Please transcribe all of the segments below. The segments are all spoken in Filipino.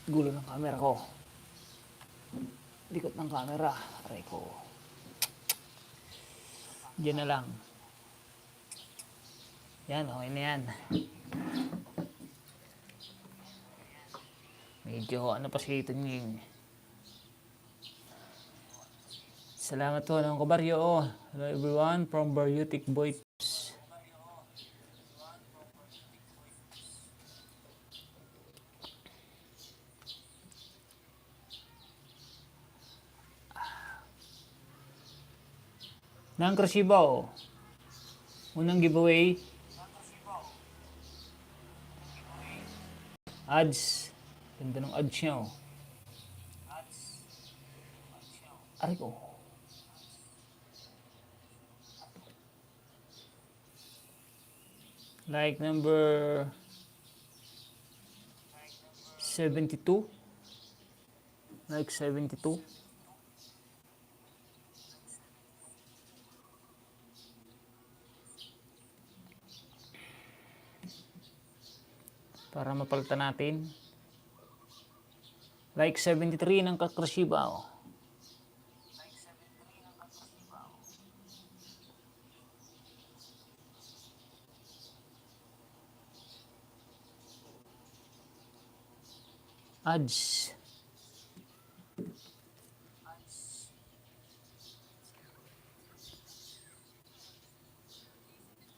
Gulo ng camera ko. Likot ng camera. Aray ko. Diyan na lang. Yan, okay na yan. Medyo ano pa si Tunying. Salamat po ng kabaryo. Hello everyone from Baryotic Boy Tips. Nang Krasibaw. Unang giveaway. Ads. Ganda ng ads niya oh. Aray ko. Like number 72. Like 72. Para mapalitan natin. Like 73 ng Kakrasibaw. Ads.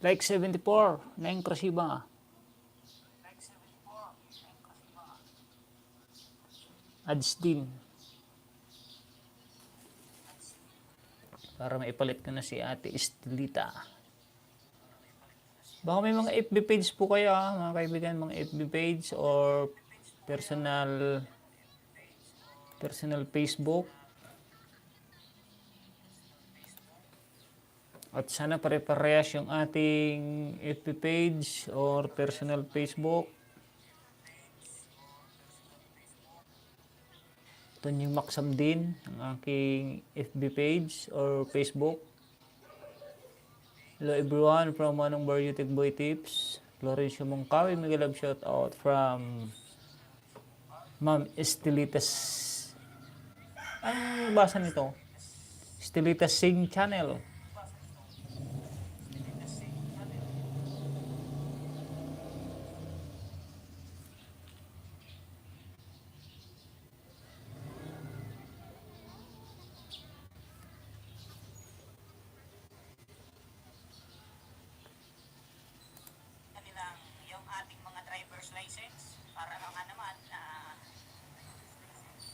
Like 74 ng Krasibaw. Ads din. Para maipalit ko na si Ate Estelita. Baka may mga FB page po kayo mga kaibigan, mga FB page or personal Facebook. At sana pare-parehas yung ating FB page or personal Facebook. Tunying Maksam din ang aking FB page or Facebook. Hello everyone from Manong Baryotic Boy Tips. Florencio Mongkawi, mega love shout out from Ma'am Estelitas. Ang basa nito? Estelitas Sing Channel.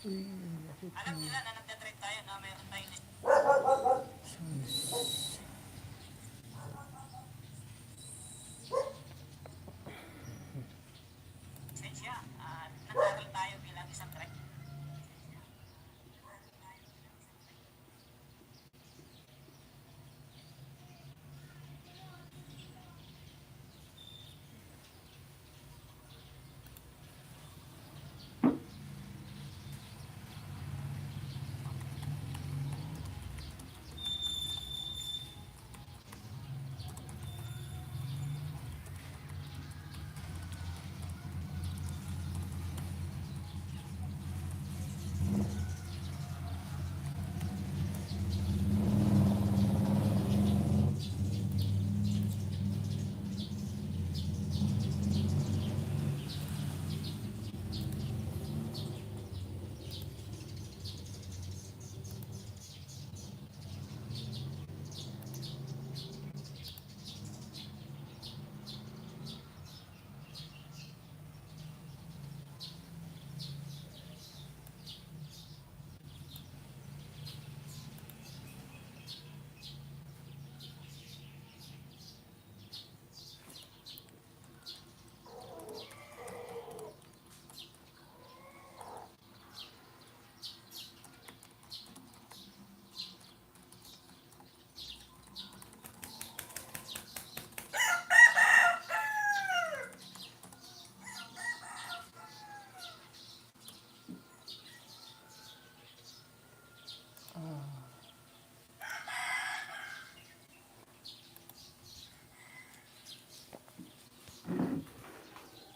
Alam nila na nagtatrade tayo na mayroon tayong lisensya at nag-aral tayo bilang isang trade.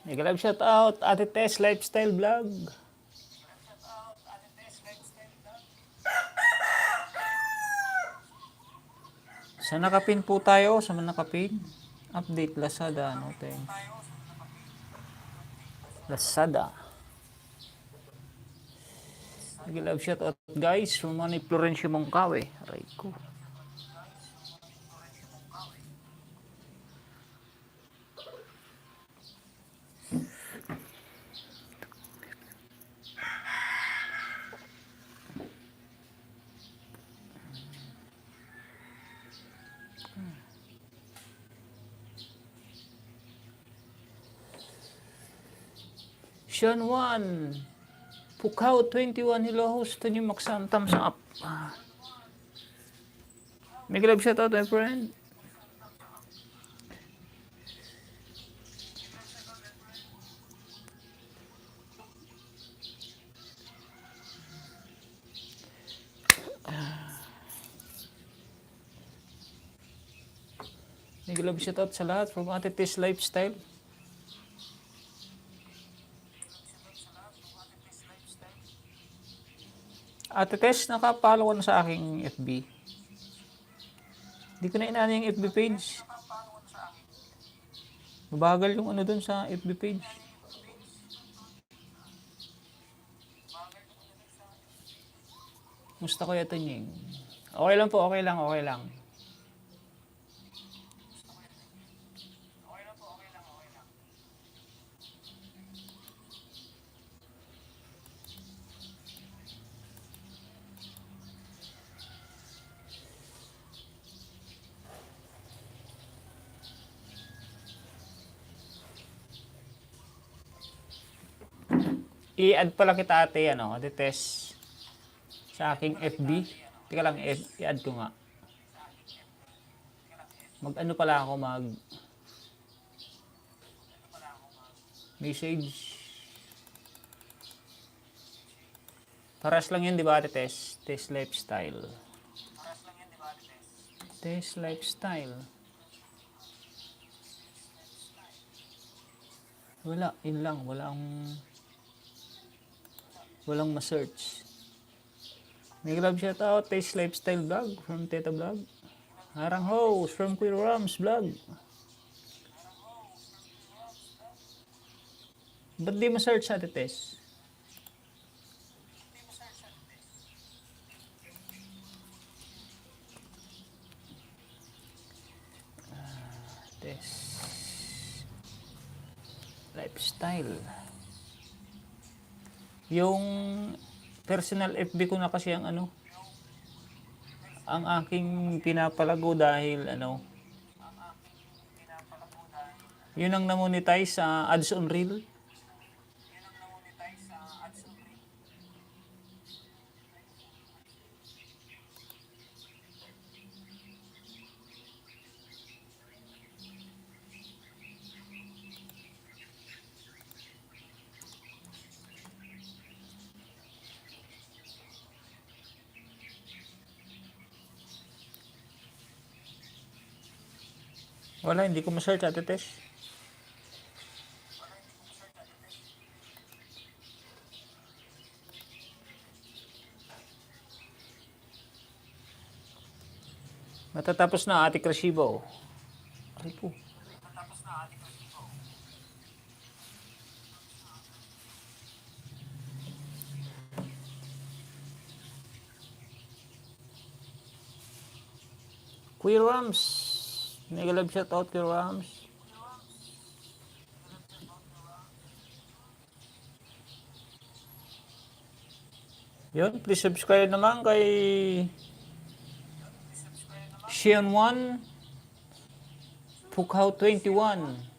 Mega love shout out Ate Tess Lifestyle Vlog. Sa nakapin po tayo, sa nakapin. Update Lazada, ano tayo? Lazada. Mega love shout out guys, from Manny Florencio Mongkawe. Aray ko. Sean 1. Pukaw 21. Hello host. Ito yung Maxan. Thumbs up. Mega love shout out my friend. Mega love shout out sa lahat from Ate Tess Lifestyle. Ate Tess, nakapalo ka na sa aking FB. Hindi ko na inano yung FB page. Mabagal yung ano dun sa FB page. Musta ko ito nying? Okay lang po, okay lang, okay lang. I-add pala kita ate, Ate Tess, sa aking FB. Teka lang, i-add ko nga. Mag-ano pala ako, message. Paras lang yun, di ba Ate Tess? Tess Lifestyle. Tess Lifestyle. Wala, yun lang. Walang ma-search. Mega love shout out, Taste Lifestyle Vlog from Teta Vlog. Harang host from Queer Rams Vlog. Ba't di ma-search sa Ate Tess? Tess Lifestyle. Yung personal FB ko na kasi ang ang aking pinapalago dahil yun ang na-monetize sa ads on reel. Wala, hindi ko ma-search Ate Tess. Matatapos na Ate Krasibo. Ay po. Queer Rams. Mega love shout out Queer Rams. Yun, please subscribe naman kay Sean 1 Pukaw 21.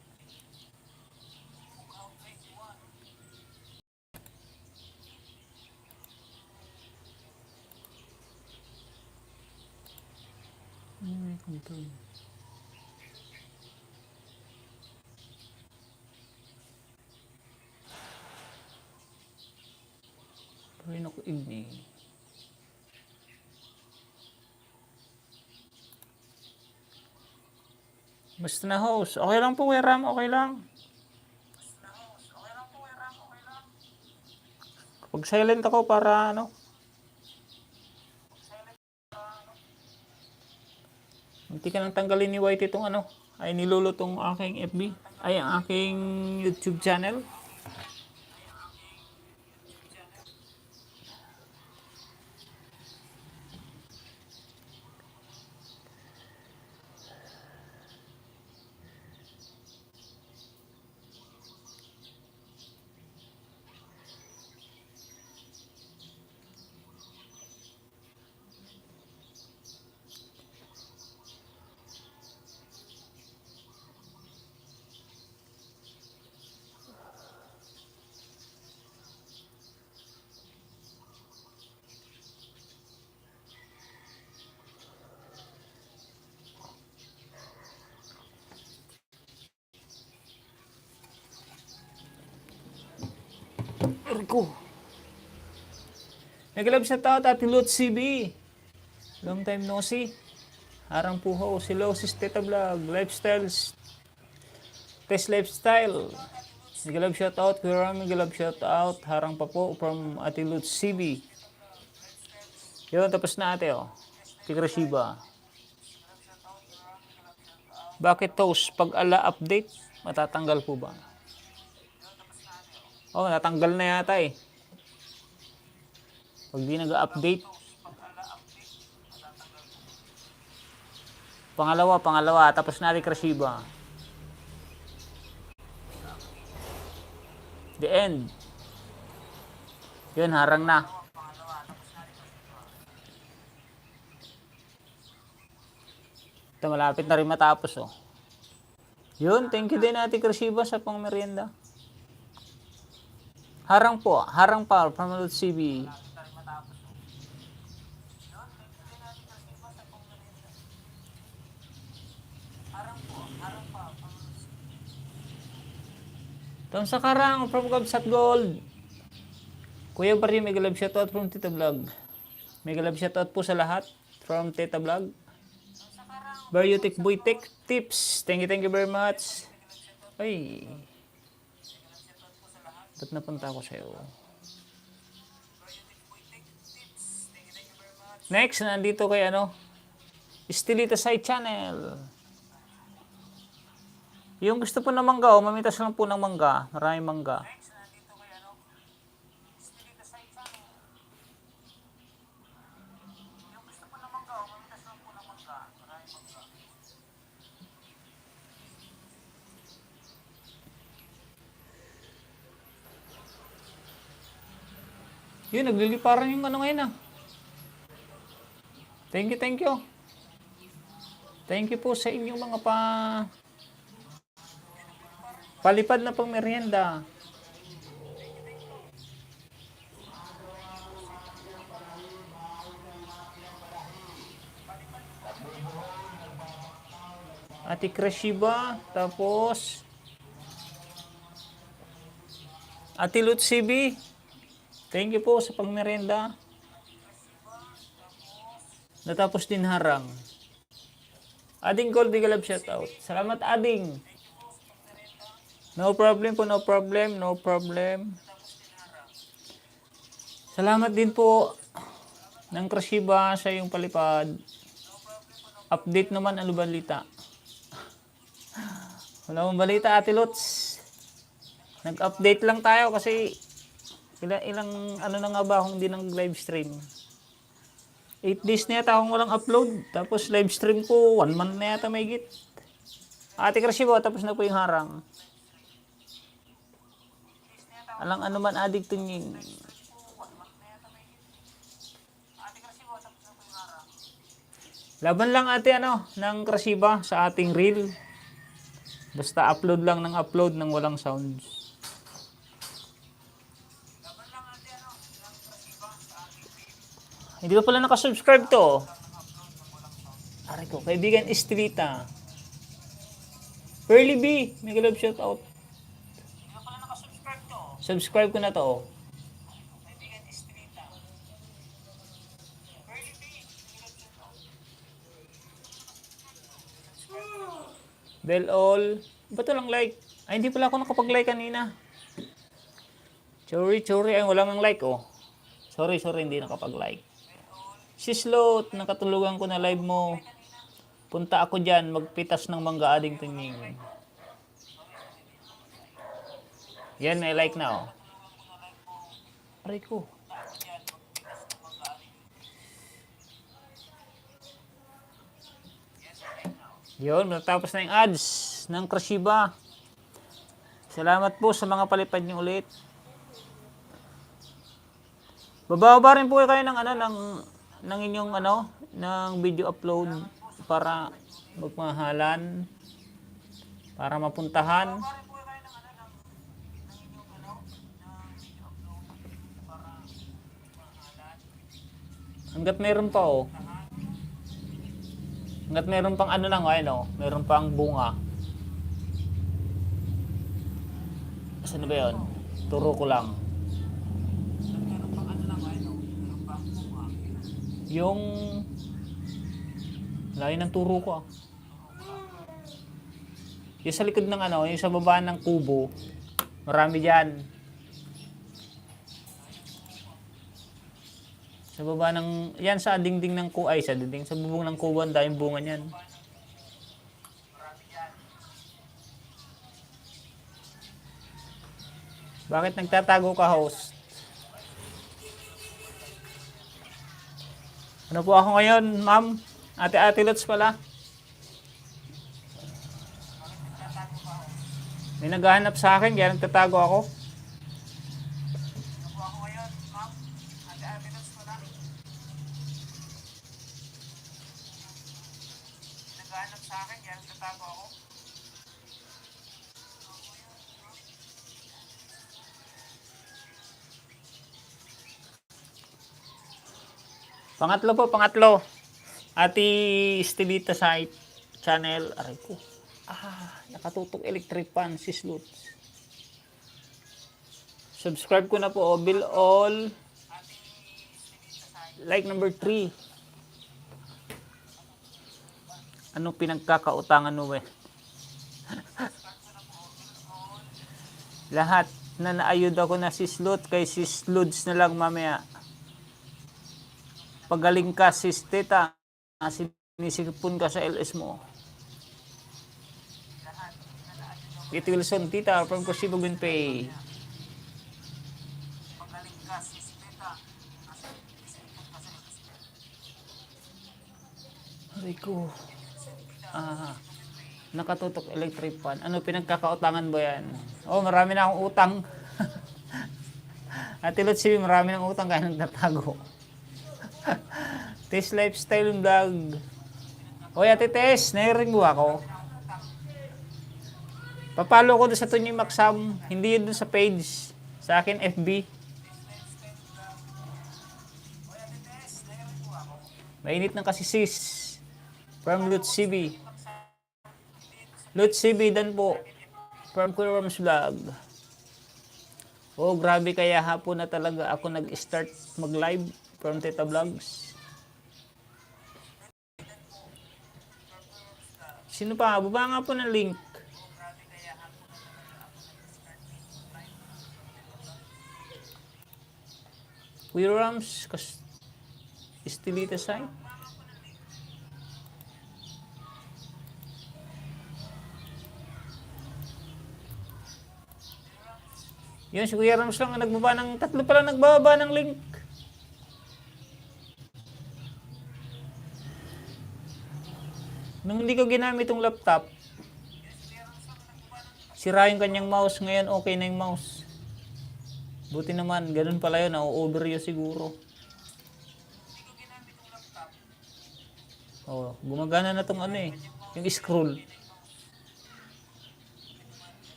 Pwede ako igni. Basta na host. Okay lang po, Ram. Okay lang. Pag silent ako para ano. Hindi ka nang tanggalin ni White itong ano. Ay nilulutong aking FB. Ay ang aking YouTube channel. Rico. Naglab sa tao Ate Lot CB. Long time no see. Harang puho. Si Losis Teta Vlog. Lifestyles. Test Lifestyle. Naglab shout out. Kuya Ram, naglab shout out. Harang pa po from Ate Lot CB. Yun, tapos na ate oh. Tikra Shiba. Bakit toast? Pag ala update, matatanggal po ba? Oh, natanggal na yata eh. Pag di nag-update. Pangalawa. Tapos na rin Krashiba. The end. Yun, harang na. Ito, malapit na rin matapos oh. Yun, thank you din Ate Krashiba sa pang merienda. Harang po, harang pa, from CB. Tom sa karang, from Gabsat Gold. Kuya Barry, mega love shoutout from Tita Vlog. Mega love shoutout po sa lahat from Tita Vlog. Baryotic Boy Tech Tips. Thank you very much. Ay. Ba't napunta ako sa'yo? Next, nandito kay ano? Estelita Side Channel. Yung gusto po ng mangga, oh, mamitas lang po ng mangga. Maraming mangga. Yun, nagliliparan yung ano ngayon ah. Thank you. Thank you po sa inyong mga palipad na pang merienda. Ate Krashiba, tapos Ate Lut CB. Thank you po sa pagmerenda. Natapos din harang. Ading Gold, di galab shoutout. Salamat Ading. No problem po, no problem. Salamat din po ng Krashiba sa iyong palipad. Update naman ano balita. Wala mong balita Ate Lots. Nag-update lang tayo kasi ilang ano na nga ba akong hindi nang live stream. 8 days na yata akong walang upload. Tapos live stream ko 1 month na yata may git. Ate Krashiba, tapos na po yung harang. Alang ano man adik tunying. Laban lang ate ano ng Krashiba sa ating reel. Basta upload lang ng upload ng walang sounds. Hindi pa pala nakasubscribe to. Aray ko, kaibigan Estelita. Pearly B, mega love shout out. Hindi pa pala nakasubscribe to. Subscribe ko na to. Kaibigan Estelita. Pearly B, mega love shout out. Bell all. Ba't walang like? Ay, hindi pala ako nakapag-like kanina. Chori, ay wala nang like, oh. Sorry, hindi nakapag-like. Sislot, nakatulugan ko na live mo. Punta ako dyan, magpitas ng mangga ading tingin. Yan, may like na, oh. Aray ko. Yun, natapos na yung ads ng Krashiba. Salamat po sa mga palipad niyo ulit. Bababa rin po kayo ng ng inyong ng video upload para magmahalan, para mapuntahan. Hanggat meron pa, oh. Hanggat meron pang meron pang bunga. Saan na ba yun? Turo ko lang. Yung layo ng turo ko, ah. Yung sa likod ng yung sa baba ng kubo, marami dyan. Sa baba ng, yan sa dingding ng kuay, sa bubong ng kubo, ang daming bunga niyan. Bakit nagtatago ka, host? Ano po ako ngayon, ma'am? Ate Lots pala. May naghahanap sa akin, kaya nagtatago ako. Ano po ako ngayon, ma'am? Ate Lots pala. May naghahanap sa akin, kaya nagtatago ako. Pangatlo. Ati Estelita site channel. Aray ko. Nakatutok electric pan, Sislot. Subscribe ko na po, Bill All. Like number 3. Anong pinagkakautangan mo, eh? Lahat na naayod ako na Sislot, kay Sislods na lang mamaya. Pagaling ka, sis tita, sinisipon ka sa LS mo. Titi Wilson, tita, from Krashiba Gunpei. Pagaling ka, sis tita, sinisipon ka sa LS mo. Aray ko. Nakatutok electric pan. Ano, pinagkakautangan ba yan? Oh, marami na akong utang. Ate Lotsi, marami na akong utang kaya nagtatago. Tess Lifestyle Vlog. Hoy, Ate Tess, nairing mo ako. Papalo ko doon sa Tunyoy Maksam. Hindi yun doon sa page. Sa akin, FB. Mainit ng kasi sis. From Lutz CB. Lutz CB dan po. From Kuya Worms Vlog. Oh, grabe, kaya hapon na talaga ako nag-start mag-live from Teta Vlogs. Sino pa? Baba nga po ng link. Kuya Rams, Estelita site. Yun, si Kuya Rams lang ang nagbaba ng, tatlo pala nagbaba ng link. Nung hindi ko ginamit yung laptop, sira yung kanyang mouse. Ngayon, okay na yung mouse. Buti naman, ganun pala yun. Na-overuse siguro. Oh, gumagana na tong yung scroll.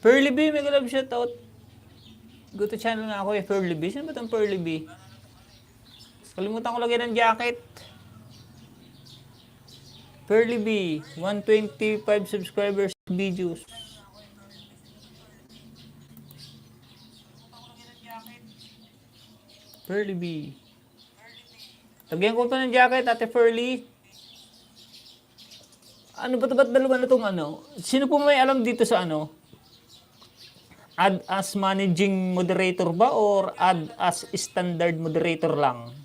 Pearly B, mega love shoutout. Go to channel na ako, Pearly B. Sino ba itong Pearly B? Kalimutan ko lagyan ng jacket. Pearly B, 125 subscribers videos. Pearly B. Lagyan ko pa ng jacket, Ate Pearly. Ano ba ito? Ba't dalawa na itong Sino po may alam dito sa Add as managing moderator ba or add as standard moderator lang?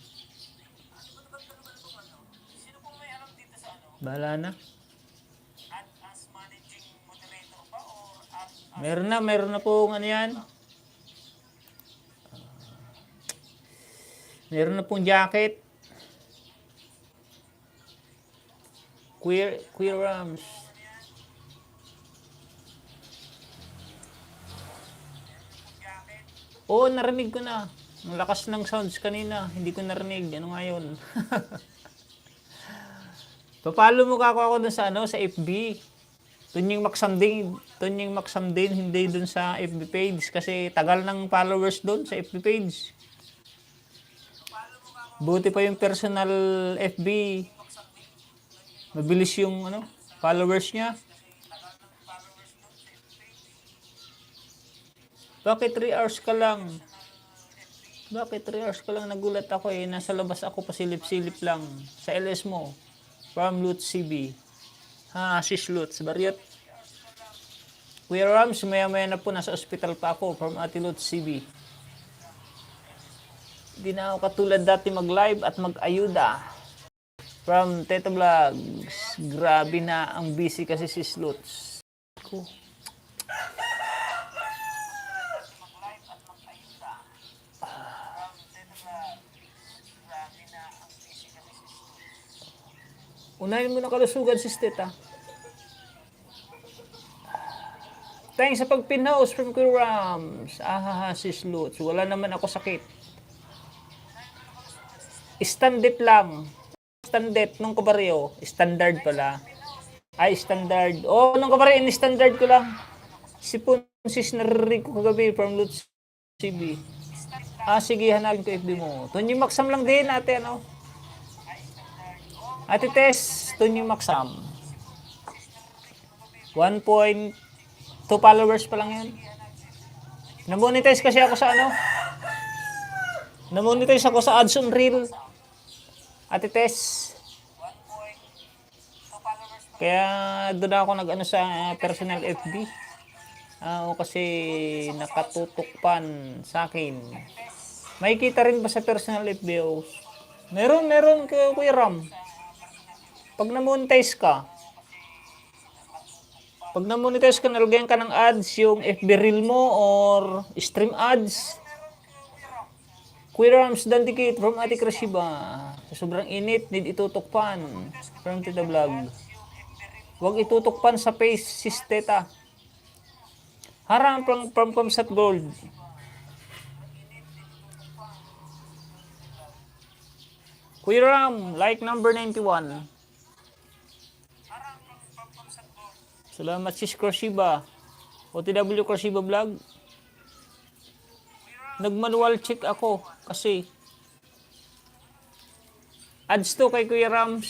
Sino pong may alam dito sa ano? Bahala na. Add as managing moderator ba or add as... Meron na po ano yan. Meron na pong jacket. Queer Rams. Oo, narinig ko na. Ang lakas ng sounds kanina. Hindi ko narinig. Ano nga yun? Papalo mo ka ako dun sa sa FB. Tunying Maxamdin, hindi dun sa FB page. Kasi tagal ng followers dun sa FB page. Buti pa yung personal FB. Mabilis yung followers niya. Bakit 3 hours ka lang? Bakit 3 hours ka lang? Nagulat ako eh. Nasa labas ako, pasilip-silip lang. Sa LS mo. From Lutz CB. Sis Lutz. Bariot. Kuya Rams, maya-maya na po. Nasa ospital pa ako. From Ate Lutz CB. Hindi na ako katulad dati mag-live at mag-ayuda. From Teta Vlogs. Grabe na ang busy kasi sis Lutz. Unahin mo na kalusugan, sis Teta. Thanks sa pagpinhouse from Kuya Rams. Sis Lutz. Wala naman ako sakit. Standard lang. Standard nung kabaryo. Standard pala. Ay, standard. Oh, nung kabaryo, in-standard ko lang. Si Punsis narinig ko kagabi from Lutz CB. Sige, hanapin ko FB mo. Tunying Maxam lang din, ate, Ate Tess, Tunying Maxam. 1.2 followers pa lang yan. Namonetize kasi ako sa Namonetize ako sa ads on reel. Ate Tess. Kaya doon ako sa personal FB. Kasi nakatutukpan sa akin. May kita rin ba sa personal FB? Meron Kuya Ram. Pag na-monetize ka, nalagyan ka ng ads, yung FB reel mo or stream ads. Kuya Rams, dandikit from Ate Krashiba. Sa sobrang init, need itutukpan. From Tita Vlog. Huwag itutukpan sa face, sis Teta. Harang from Comsat Gold. Kuya Ram, like number 91. Salamat sis Krashiba. OTW Krashiba Vlog. Nag-manual check ako kasi ads to kay Kuya Rams.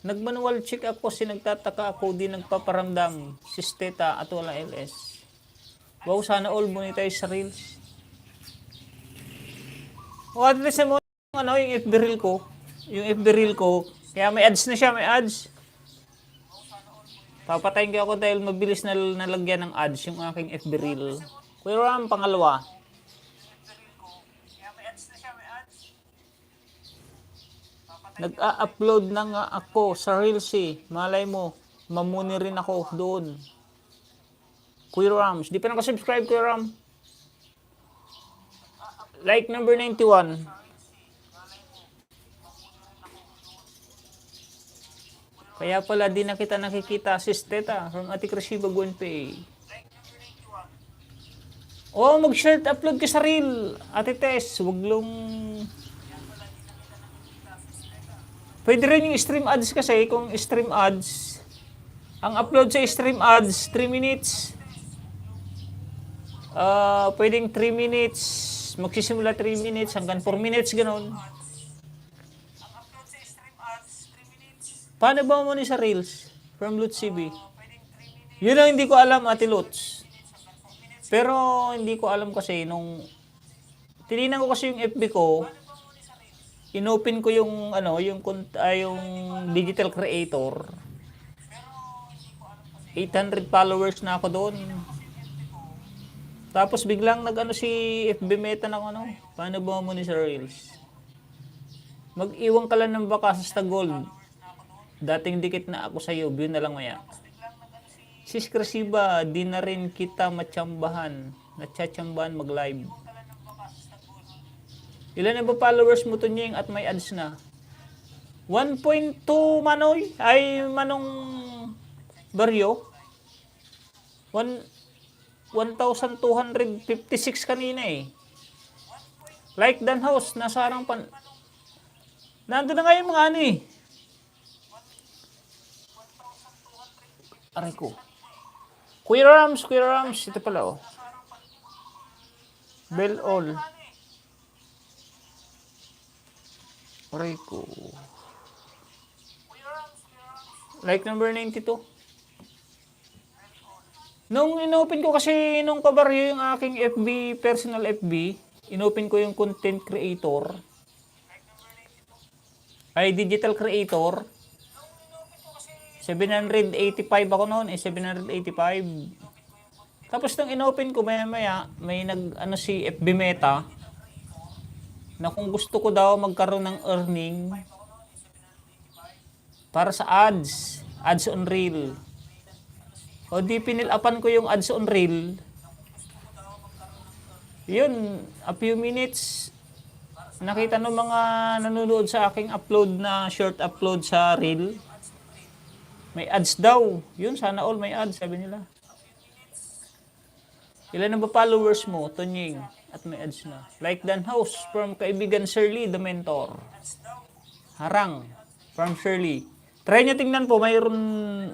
Nag-manual check ako kasi nagtataka ako, di nagpaparamdam. Sis Teta at wala LS. Wow, sana all monetize sa Reels. At least mo yung FB reel ko. Yung FB reel ko, kaya may ads na siya, may ads. Papatayin ko ako dahil mabilis na nalagyan ng ads yung aking FB reel. Kuya Ram, pangalawa. Nag-a-upload na nga ako sa Reels eh. Malay mo, mamuni rin ako doon. Kuya Rams, di pa nakasubscribe Kuya Ram. Like number 91. Kaya pala di na kita nakikita, sis Teta, from Ate Krashiba Guanpay. Oh, mag-share upload ka sa reel. Ate Tess, wag lang. Pwede rin yung stream ads kasi, kung stream ads, ang upload sa stream ads, 3 minutes. Pwedeng 3 minutes, magsisimula 3 minutes hanggang 4 minutes, gano'n. Paano ba mo ni sa Reels? From Lutz CB. Yun ang hindi ko alam, Ate Lutz. Pero hindi ko alam kasi nung tinignan ko kasi yung FB ko, inopen ko yung digital creator. 800 followers na ako doon. Tapos biglang nag-ano si FB Meta ng ano, paano ba mo ni Sir Reels? Mag-iwan ka lang ng baka sa Gold. Dating dikit na ako sa'yo, view na lang maya. Sis Krasiba, di na rin kita matsambahan. Natsyatsambahan mag-live. Ilan na ba followers mo to Nying at may ads na? 1.2 Manoy? Ay, Manong Baryo? 1,256 kanina eh. Like Dan House, nasa harang pan... Nandun na nga yung mga ano eh. Aray ko. Kuya Rams, ito pala oh. Bell all. Aray ko. Like number 92. Nung inopen ko kasi nung kabaryo yung aking FB, personal FB, inopen ko yung content creator. Ay, digital creator. 785 ako noon, 785. Tapos nung inopen ko, maya may nag-ano si FB Meta na kung gusto ko daw magkaroon ng earning para sa ads on reel. O di pinilapan ko yung ads on reel. Yun, a few minutes, nakita ng mga nanonood sa aking upload na short upload sa reel. May ads daw. Yun, sana all may ads, sabi nila. Ilan na ba followers mo, Tonying? At may ads na. Like Dan House from kaibigan Shirley, the mentor. Harang from Shirley. Try nyo tingnan po, mayroon...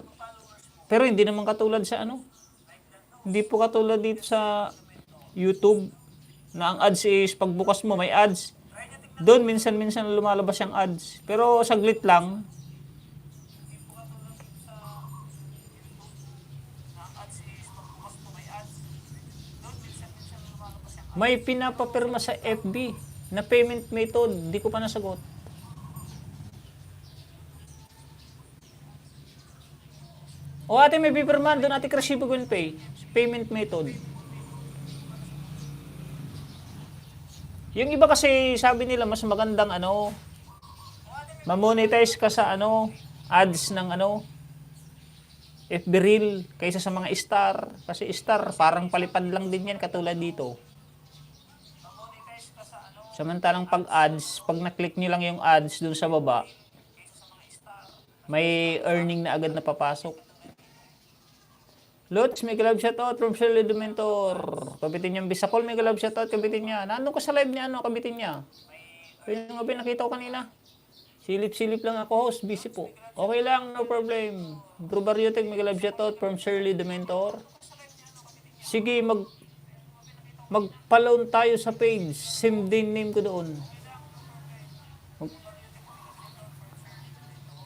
Pero hindi naman katulad sa ano. Hindi po katulad dito sa YouTube na ang ads is pagbukas mo may ads. Doon minsan-minsan lumalabas yung ads. Pero saglit lang. May pinapapirma sa FB na payment method. Di ko pa nasagot. O ate, may pipirmahan doon ate Krasiba Pay. Payment method. Yung iba kasi sabi nila mas magandang ano, ma-monetize ka sa ano, ads ng ano, FB Reel kaysa sa mga star. Kasi star parang palipad lang din yan katulad dito. Samantalang pag ads, pag na-click nyo lang yung ads dun sa baba, may earning na agad na papasok. Lots, may galab shoutout from Shirley the mentor. Kabitin niya Bisacol, may galab shoutout, kabitin niya. Nandun ka sa live niya, ano, kabitin niya. Kaya yung gabi nakita ko kanina. Silip-silip lang ako, host, busy po. Okay lang, no problem. Bro Barrioteg, may galab shoutout from Shirley the mentor. Sige, mag-follow tayo sa page. Same din name ko doon.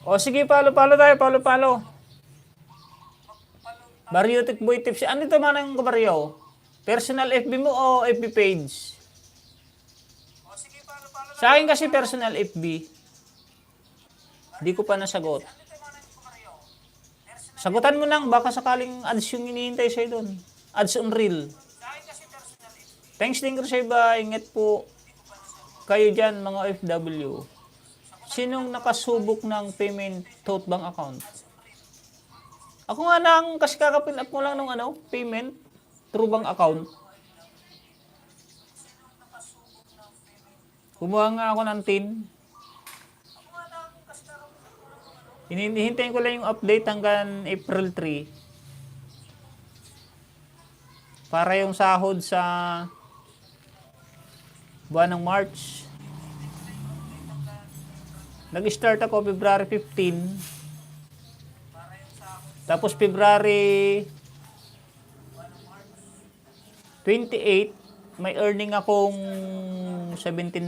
O sige, follow tayo, follow. Barriotic Boy Tips. Ano ito man ang kabaryo? Personal FB mo o FB page? Sa akin kasi personal FB. Di ko pa nasagot. Sagutan mo nang baka sakaling ads yung hinihintay sa'yo doon. Ads on reel. Thanks din Krasiba. Ingat po kayo dyan mga OFW. Sinong nakasubok ng payment tote bank account? Ako nga nang kasi kakapin up mo lang ng ano, payment through bank account. Kumuha nga ako ng tin. Hihintayin ko lang yung update hanggang April 3. Para yung sahod sa buwan ng March. Nag-start ako February 15. Tapos February 28, may earning akong $17.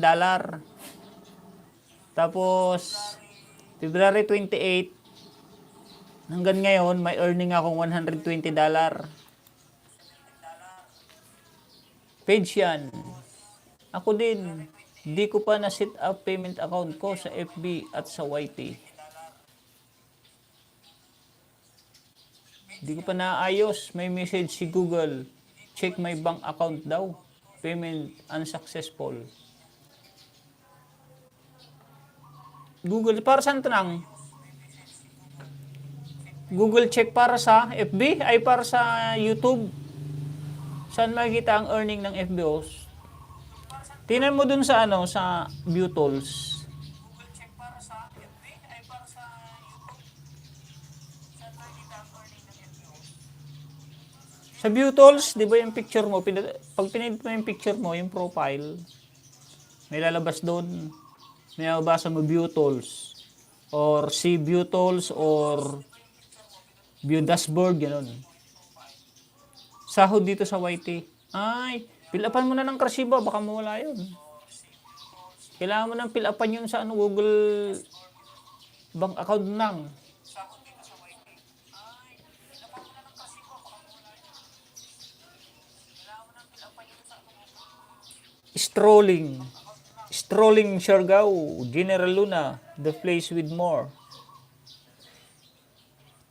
Tapos February 28, hanggang ngayon, may earning akong $120. Page yan. Ako din, di ko pa na-set up payment account ko sa FB at sa YT. Hindi ko pa naayos. May message si Google. Check my bank account daw. Payment unsuccessful. Google, para saan ito nang? Google check para sa FB? Ay para sa YouTube? Saan makikita ang earning ng FB? Tingnan mo dun sa ano, sa view tools. Google check para sa FB ay para sa YouTube. Saan nakikita ang earning ng FBO? Sa view tools, di ba yung picture mo, pag pinedit mo yung picture mo, yung profile, may lalabas doon. May mabasa mo view tools. Or see view tools or view dashboard, gano'n. Sahod dito sa YT. Ay, fill-upan mo na ng Krasiba, baka mawala yun. Kailangan mo nang fill-upan yun sa ano, Google bank account nang. Sahod dito sa YT. Ay, pinapan mo na ng Krasiba, baka mawala yun. Kailangan mo nang pinapan yun sa Strolling. Strolling Siargao, General Luna, the place with more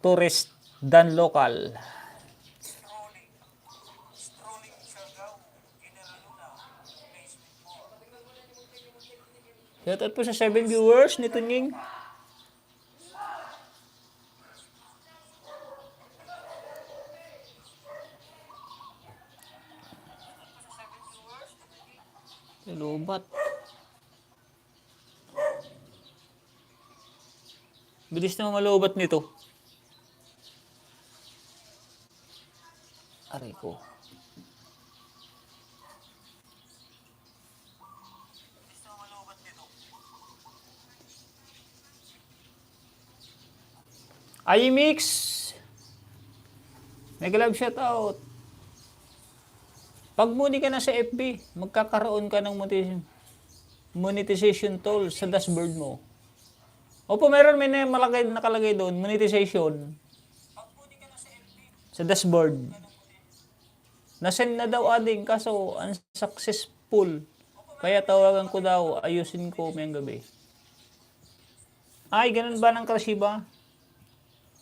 tourist than local. Strolling. Strolling Siargao, General Luna, place with more. Shoutout po sa 7 viewers ni Tunying. Lubat. Bilis na malubat nito. Aray ko. Gusto mo malubat nito? iMix. Mega love shoutout. Pag muni ka na sa FB, magkakaroon ka ng monetization tool sa dashboard mo. Opo, meron may nakalagay doon, monetization Pag pwede ka na sa FB, sa dashboard. Nasend na daw ading, kaso unsuccessful. Kaya tawagan ko daw, ayusin ko may gabi. Ay, ganun ba ng Krasiba?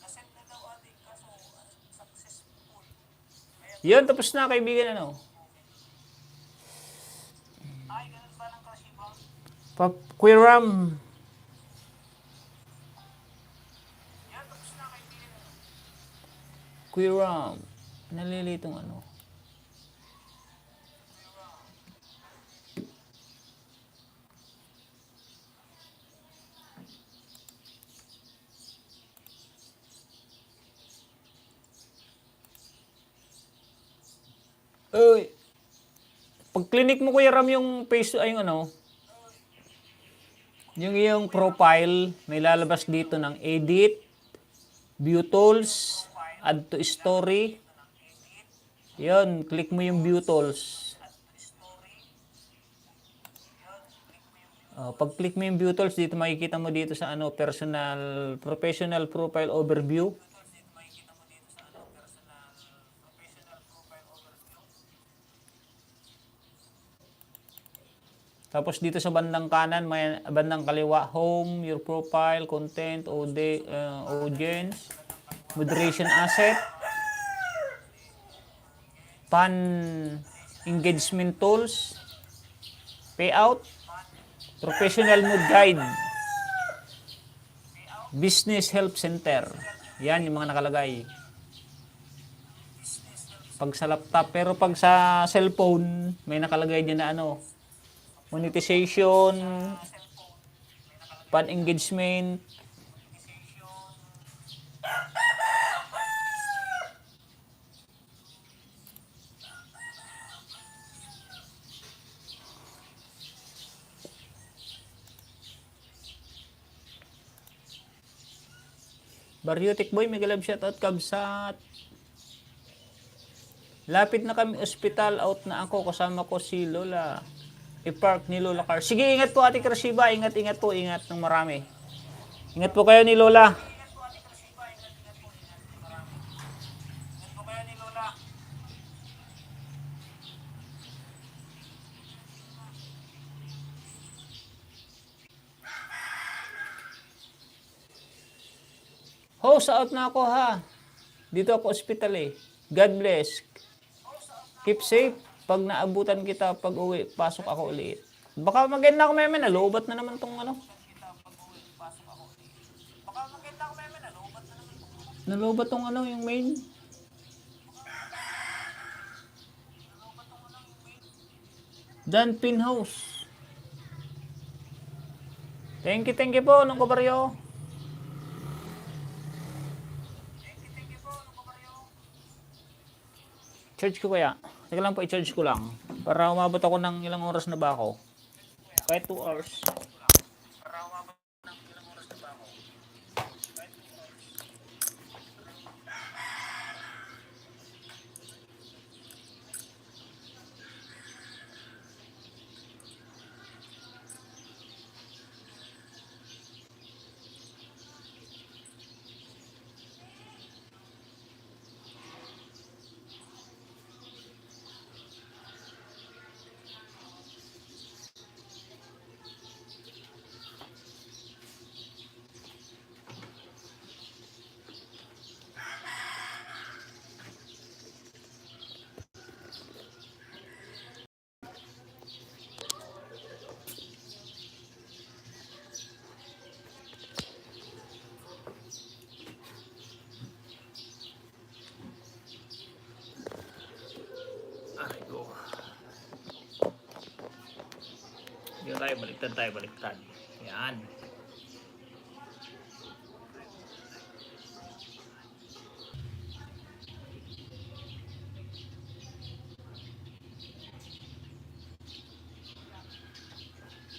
nasend na daw ating kaso successful. Yun, tapos na kaibigan ano. Ay, ganun ba ng Krasiba? Quiram. Yan, tapos na kaibigan. Quiram. Nalilitong ano. Uy. Pag clinic mo Kuya Ram yung face ay yung ano, yung iyong profile, may lalabas dito ng edit, view tools, add to story. Yun, click mo yung view tools. Pag click mo yung view tools, dito makikita mo dito sa ano, professional profile overview. Tapos dito sa bandang kanan, may bandang kaliwa, home, your profile, content, audience, moderation asset, fan engagement tools, payout, professional mood guide, business help center. Yan yung mga nakalagay. Pag sa laptop, pero pag sa cellphone, may nakalagay din na ano, monetization, fan engagement, Baryotic Boy, mega love shoutout, Kabsat. Lapit na kami ospital, out na ako, kasama ko si Lola. I-park ni Lola car. Sige, ingat po Ate Krasiba, ingat po, ingat ng marami. Ingat po kayo ni Lola. Ingat po ating Krasiba, ingat po, ingat ng marami. Ingat po kayo ni Lola. Host, out na ako ha. Dito ako ospital eh. God bless. Keep safe. Pag naabutan kita, pag uwi, pasok ako ulit. Baka maganda ako may nalobat na naman tong ano. Baka maganda ako may nalobat na naman ito. Nalobat tong ano, yung main. Dan Pinhouse. Thank you po, nung kabaryo. Charge ko kaya? Teka lang po, i-charge ko lang. Para umabot ako ng ilang oras na ba ako? Kahit 2 hours. Aray ko. Dito tayo, baliktad. Yan.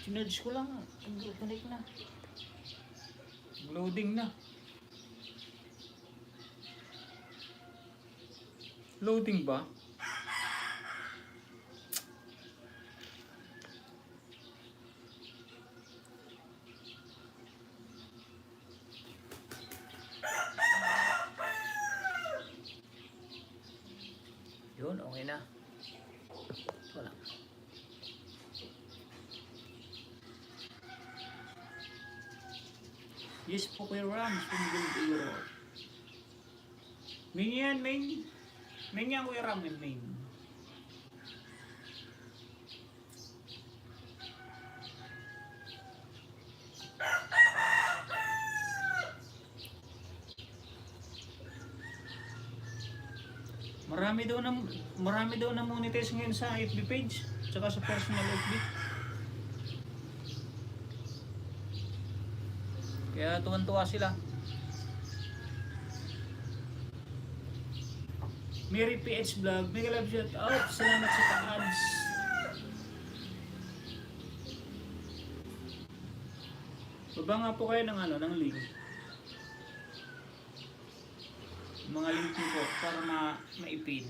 Sinerge ko lang. Connect na. Loading na. Loading ba? Yun, okay na. Wala. Yes po Kuya Rams, pumigil euro. Main yan, main. Main yan Kuya Ram, main. Marami daw na monetize ngayon sa FB page, tsaka sa personal FB. Kaya tuwan-tuwa sila. Mary PH Vlog, mega love shout out. Salamat sa pa-ads. Baba nga po kayo ng ng link. Mga link niyo po para maipin.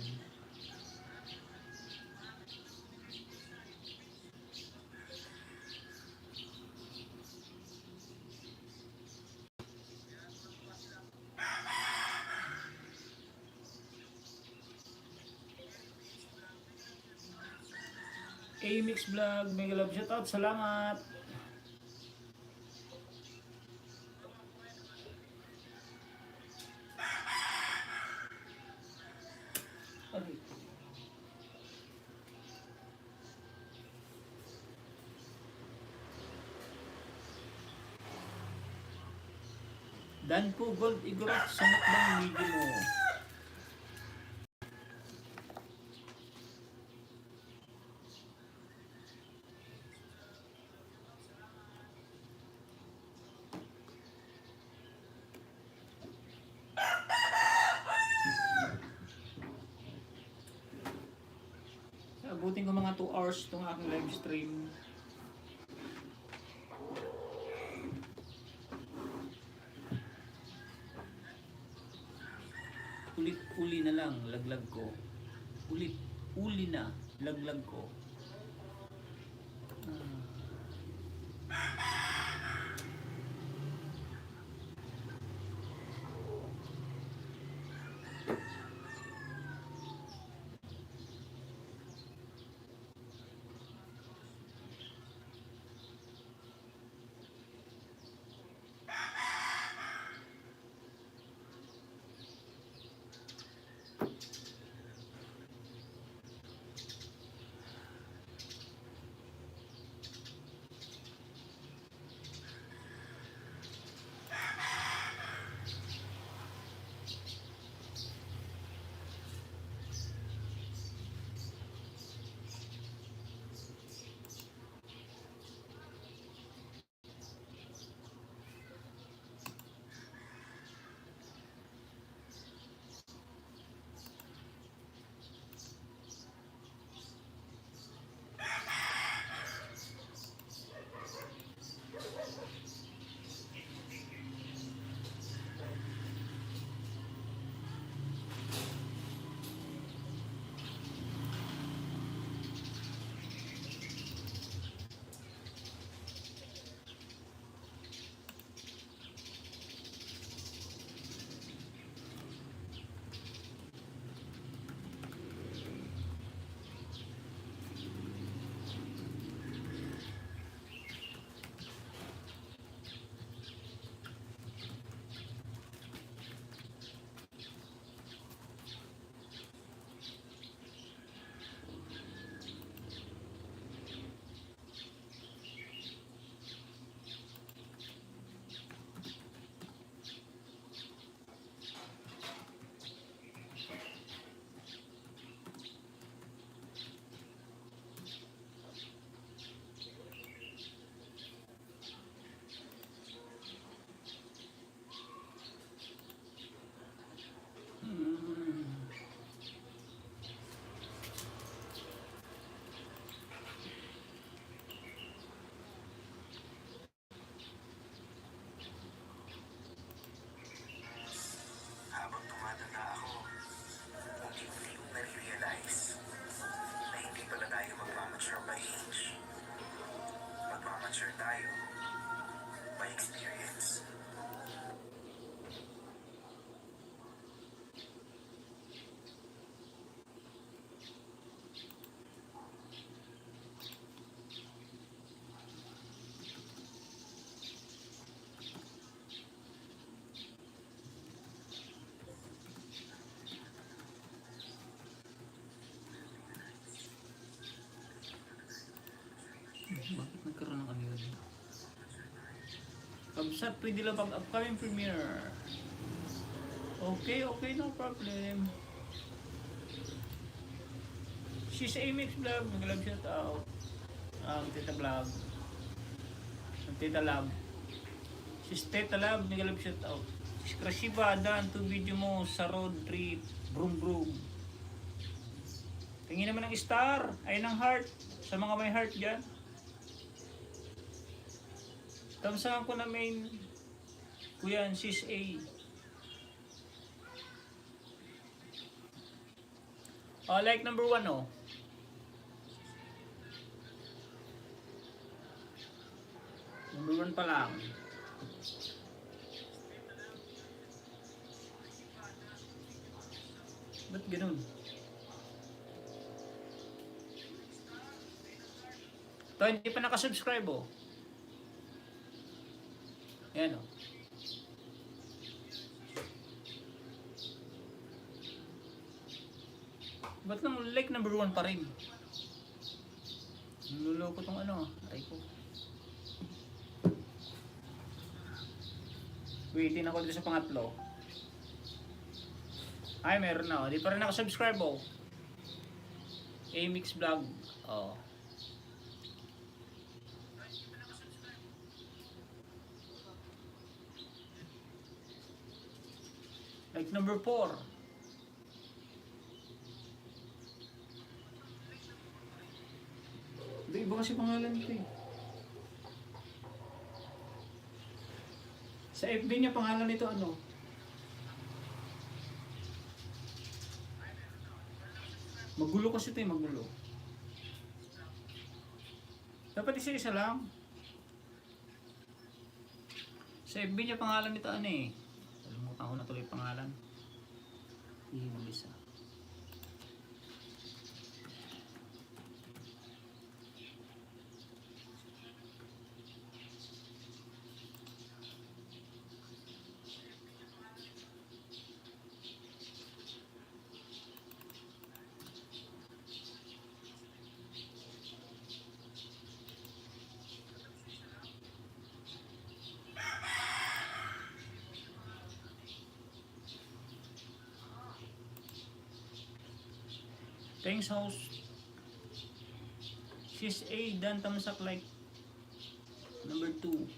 A-Mix Vlog, mega love shout out. Salamat. Dan po Gold Igorot, sanot bang video mo? Abutin ko mga 2 hours itong aking live stream. Uli na lang, laglag ko. Uli na, laglag ko. adventure tayo by experience. Bakit nagkaroon ng ano yun? Kamsat, pwede lang pag upcoming premiere. Okay, okay, no problem. She's Amix Vlog, nag-love shout out. Tita Vlog. Tita Lab. She's Tita Lab, nag-love shout out. She's Krashiba, daan to video mo sa road trip. Broom broom. Tingin naman ng star, ay ng heart. Sa mga may heart dyan. Tamsahan ko na main kuya, sis A. Oh, like number 1 oh. Number 1 pa lang. Ba't ganun? Ito, hindi pa nakasubscribe oh. Yan o. Ba't lang like number 1 pa rin? Nuloko tong ano, aray ko. Waitin ako dito sa pangatlo. Ay, meron na. Di pa rin nakasubscribe oh. Amix Vlog. Oh. Like number 4. Hindi, iba kasi pangalan nito eh. Sa FB niya pangalan nito ano? Magulo kasi ito eh, magulo. Dapat isa-isa lang. Sa FB niya pangalan nito ano eh. Kalimutan ko na tuloy pangalan. Ihibulis ah. Thanks host. She's A. Dan Tamsak like number 2.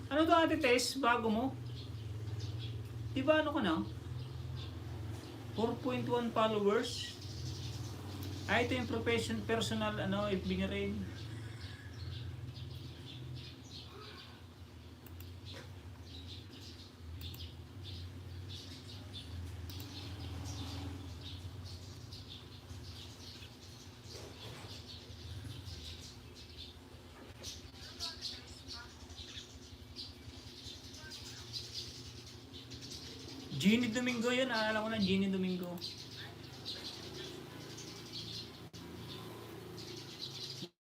Ano to ate Tess? Bago mo? Diba ano ka na? 4.1 followers? Ito yung personal ano, FB niya rin. Ginny Domingo yun, alam ko na Ginny Domingo.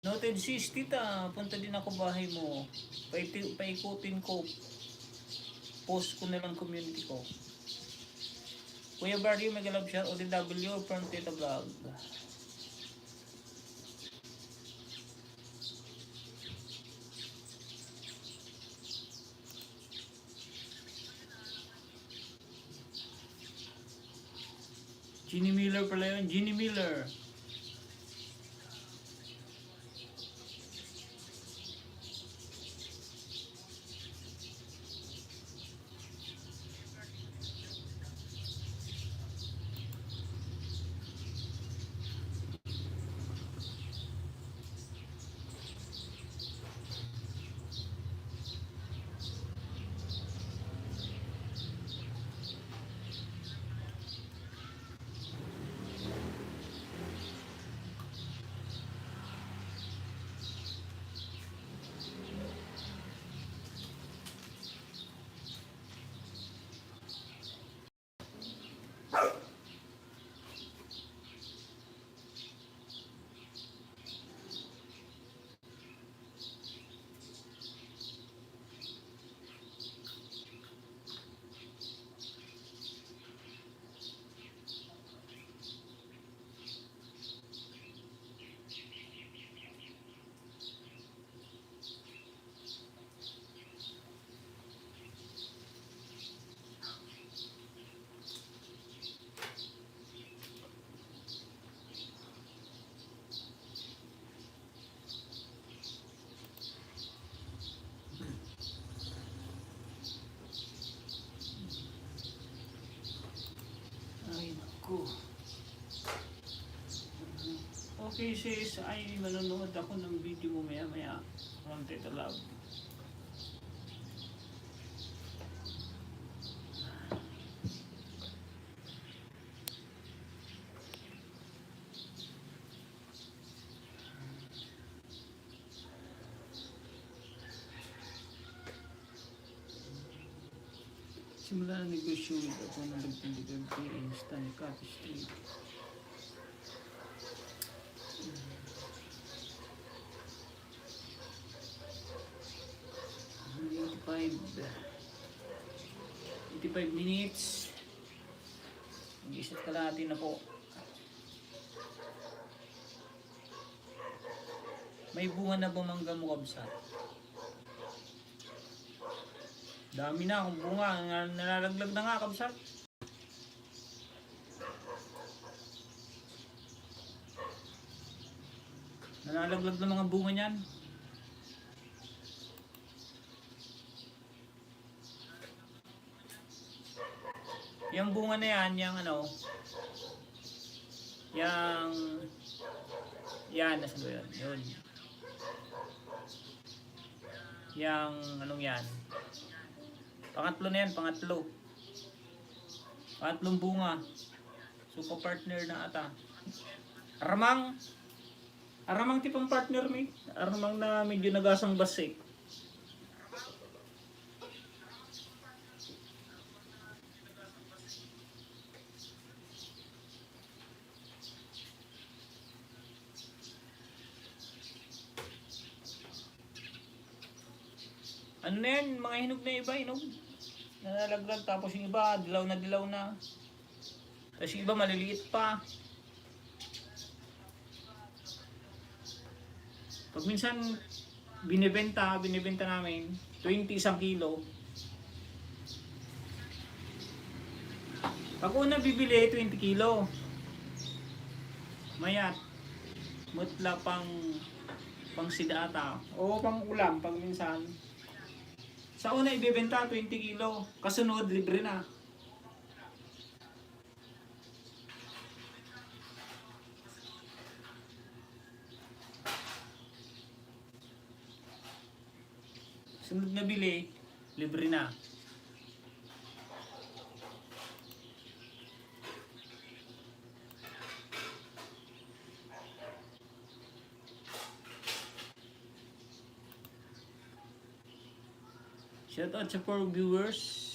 Noted sis, tita, punta din ako bahay mo. Paikutin ko. Post ko na lang community ko. Kuya Barrio, Megalab siya, ODW from Tita Vlog. Ginny Miller pala yun, Ginny Miller. Okay sis, ay manonood ako ng video mo maya maya. From Tito Love. Simula na negosyo ako ng nagtindigan kay Stanley Coffee Street. Hmm. 85 minutes. Mag-isip ka natin na po. May bunga na bumangga mo kabsat. Dami na akong bunga. Nalalaglag na nga kabsat. Nalalaglag na mga bunga niyan. Yung bunga na yan, yung ano, yan, nasa ba yun? Yun. Yang, anong yan? Pangatlo na yan, pangatlo. Pangatlong bunga. Suko partner na ata. Aramang tipong partner mi. Aramang na medyo nagasang basi. Ano na yan, mga hinog na iba, hinog. Nalalaglag, tapos yung iba, dilaw na. Tapos yung iba, maliliit pa. Pag minsan, binibenta namin, 20 isang kilo. Pag una bibili, 20 kilo. Mayat. Mutla pang sidata. O pang ulam, pag minsan. Sa una ibebenta 20 kilo, kasunod libre na. Sunod na bili, libre na. Shout out sa 4 viewers.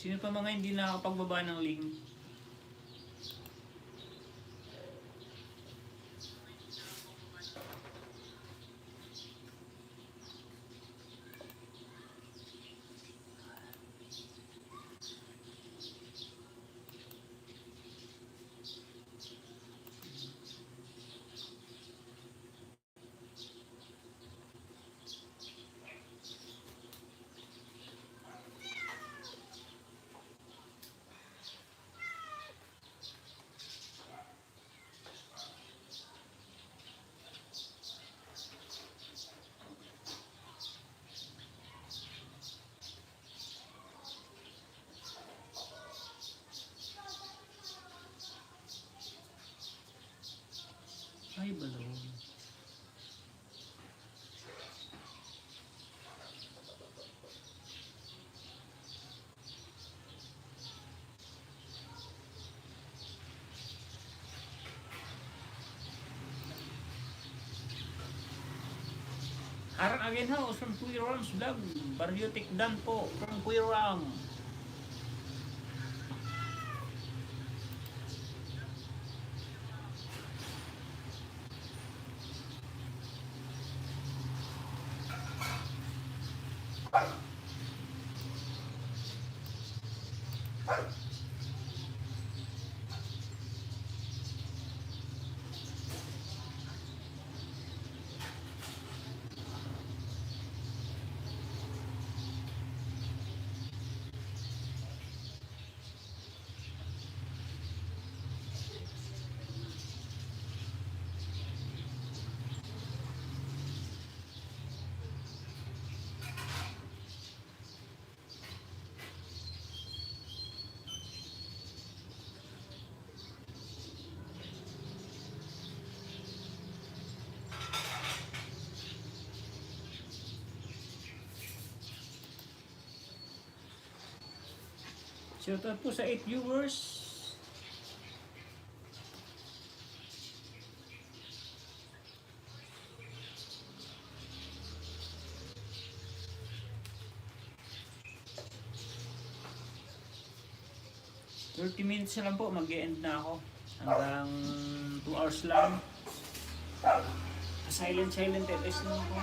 Sino pa mga hindi nakakapagbaba ng link? Ay, balon. Harang again house from Kuya Ram's vlog. Baryotic Dan po from Kuya Ram. Shoutout po sa 8 viewers. $30 na lang po, mag-e-end na ako. Hanggang 2 hours lang. Silent LS lang po.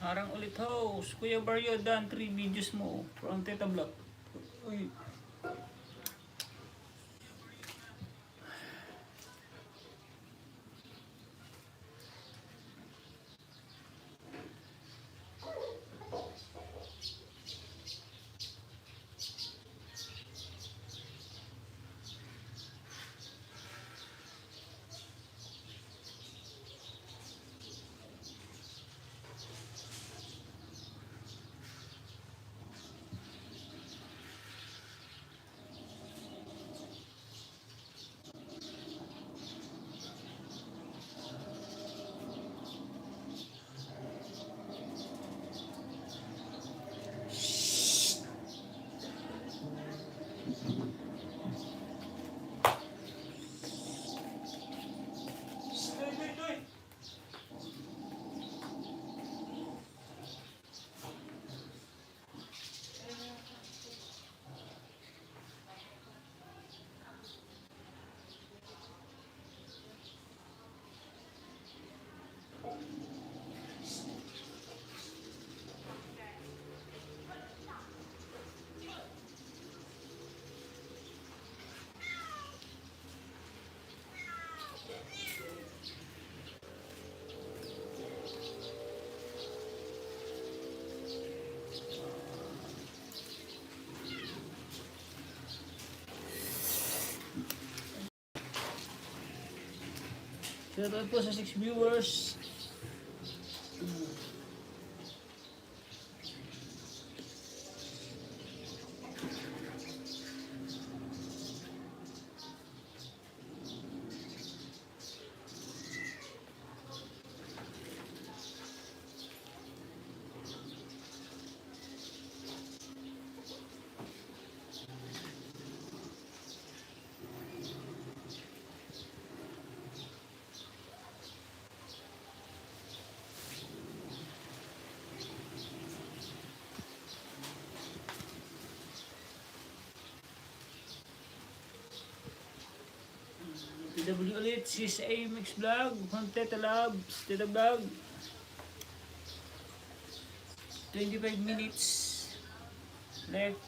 Arang ulit host. Kuya Barrio, dan 3 videos mo from Teta Vlog. Uy. Shoutout po sa 6 viewers. PW ulit, sis A Mix Vlog, from Teta Labs, Teta Vlog. 25 minutes left.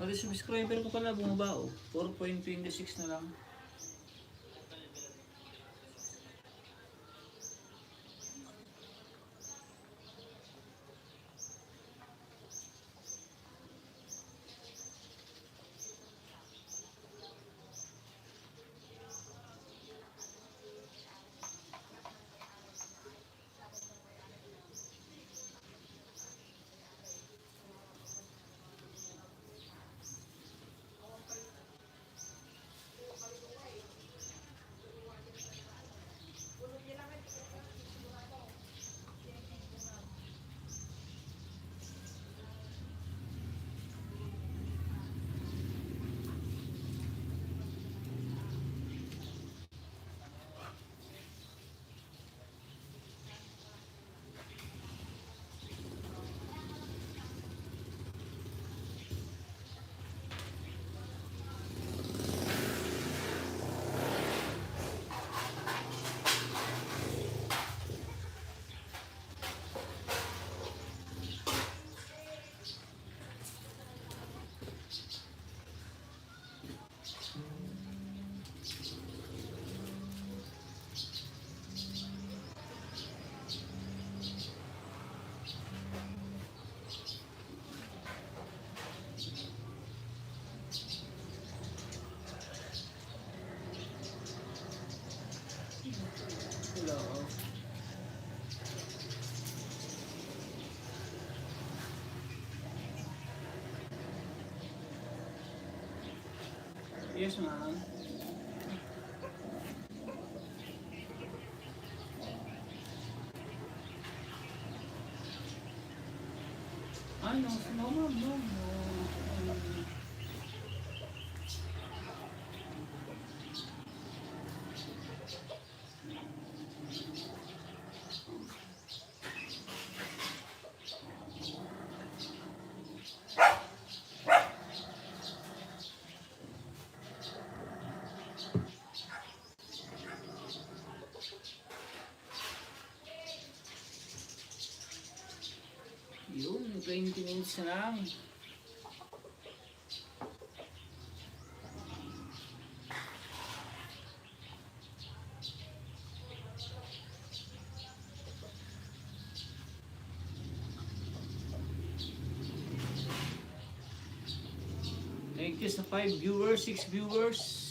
Pati subscriber ko pala bumaba oh. 4.26 na lang. Hello. Yes, ma'am. Ano? No, ma'am, no, no. Yun, 20 minutes na lang. Thank you sa 5 viewers, 6 viewers.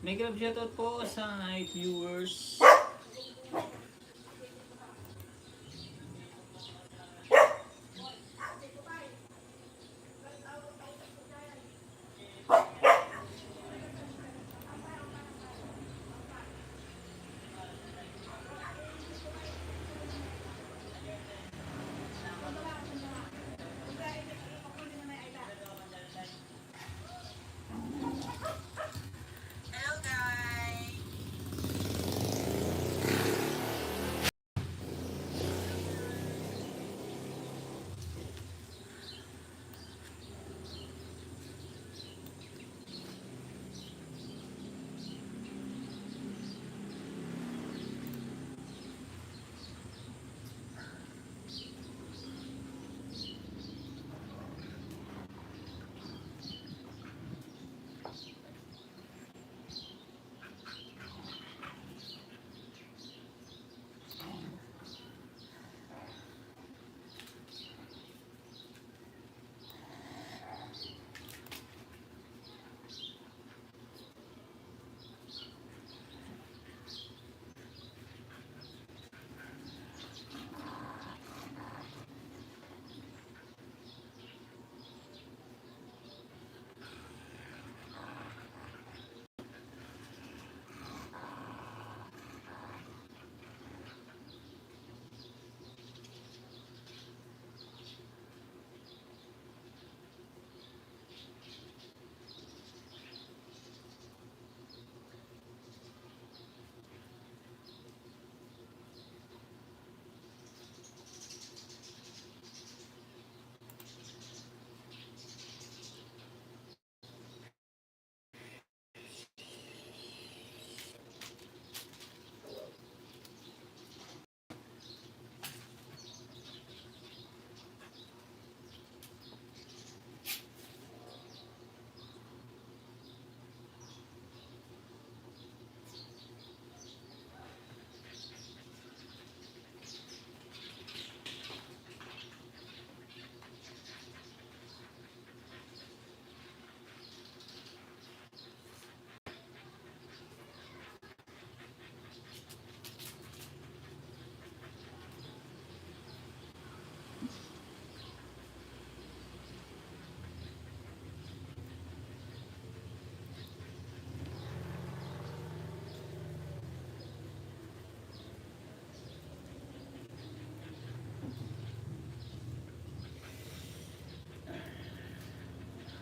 May grab shoutout po sa night viewers. Hello guys!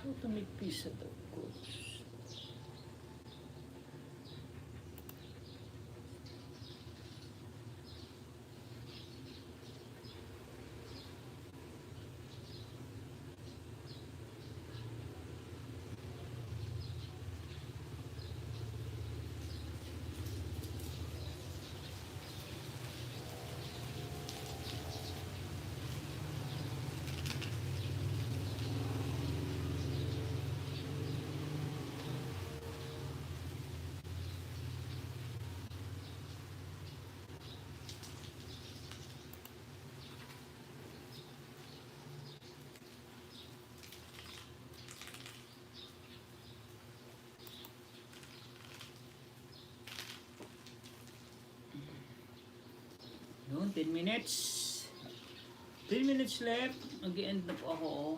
How to make pizza daw, coach? Yun, 10 minutes. 10 minutes left. Mag-i-end na po ako. Oh.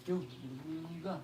Yo, buluga.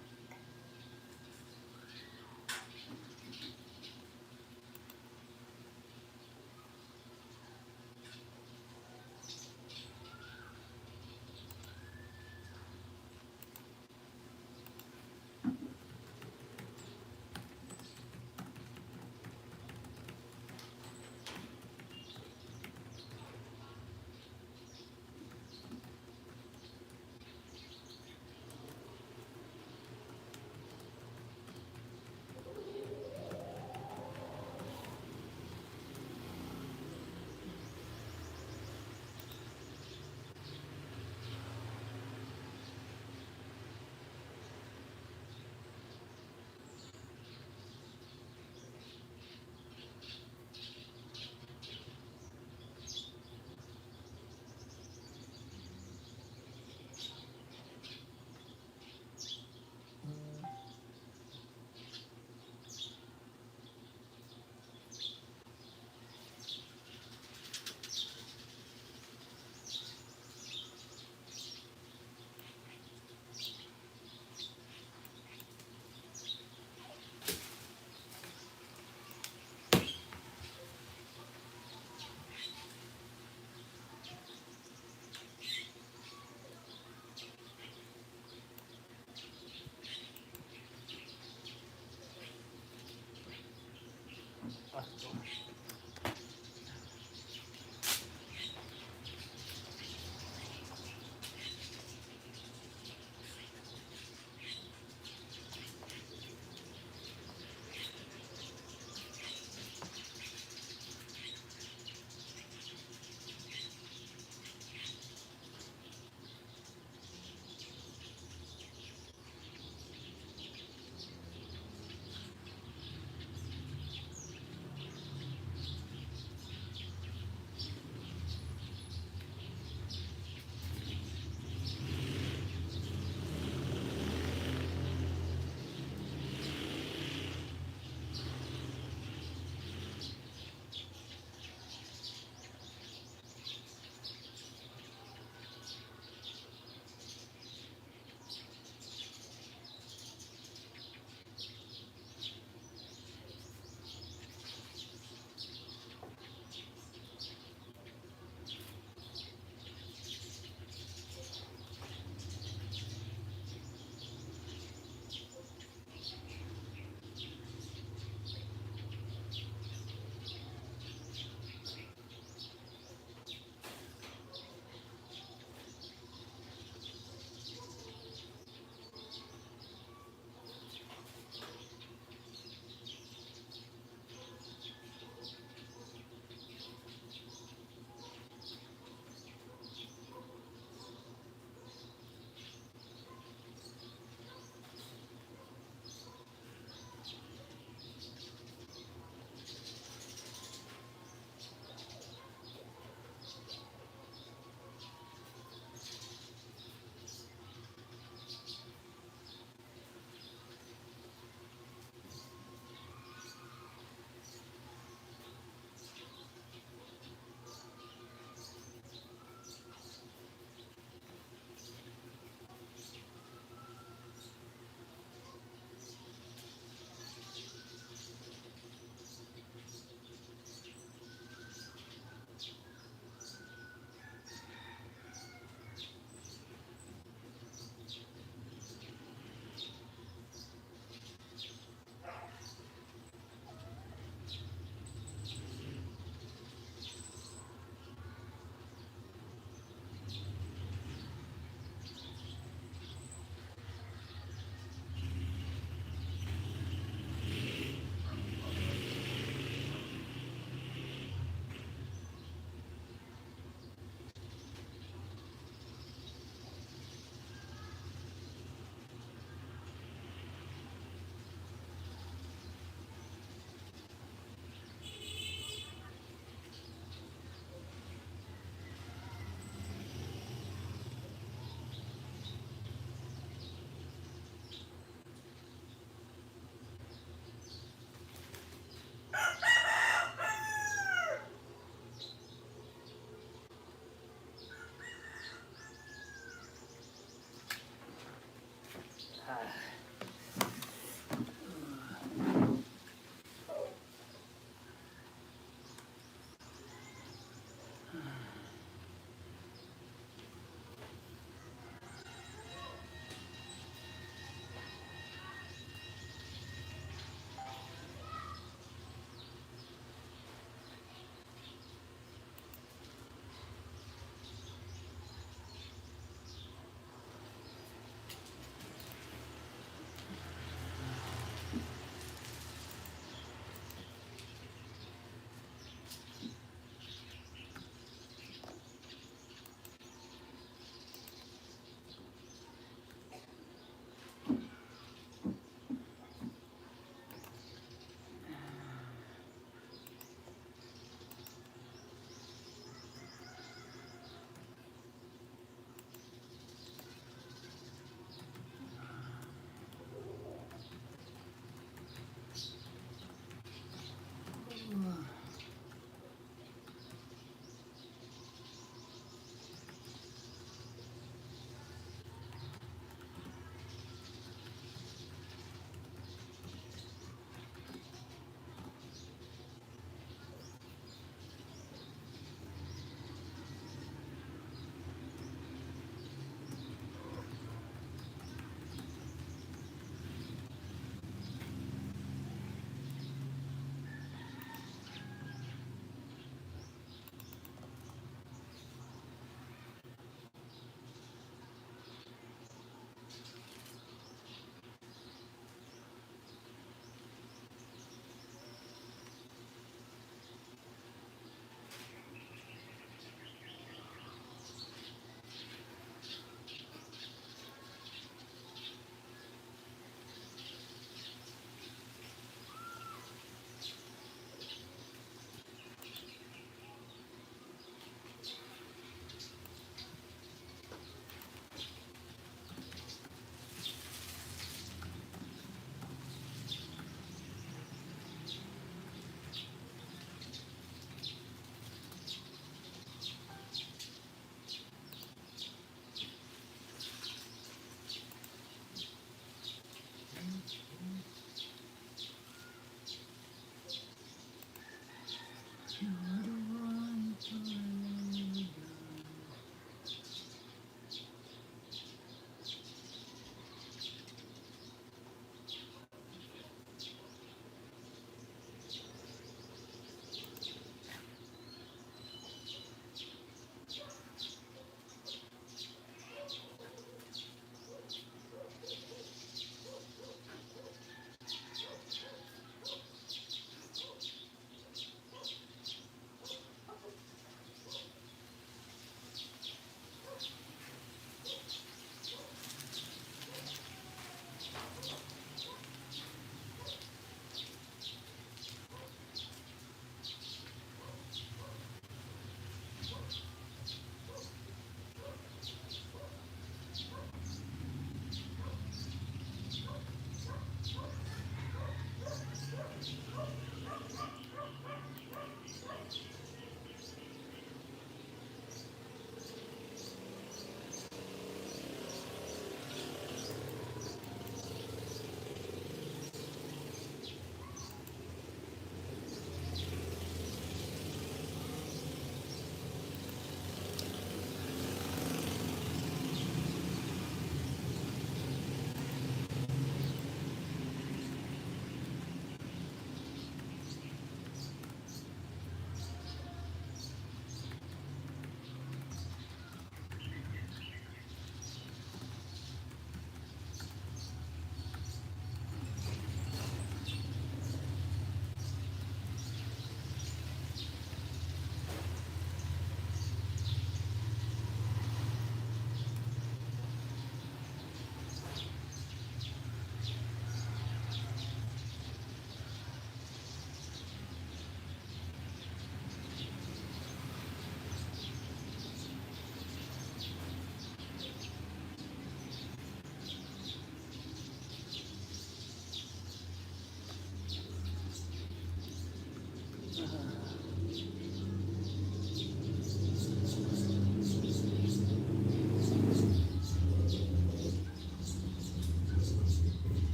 Hmm.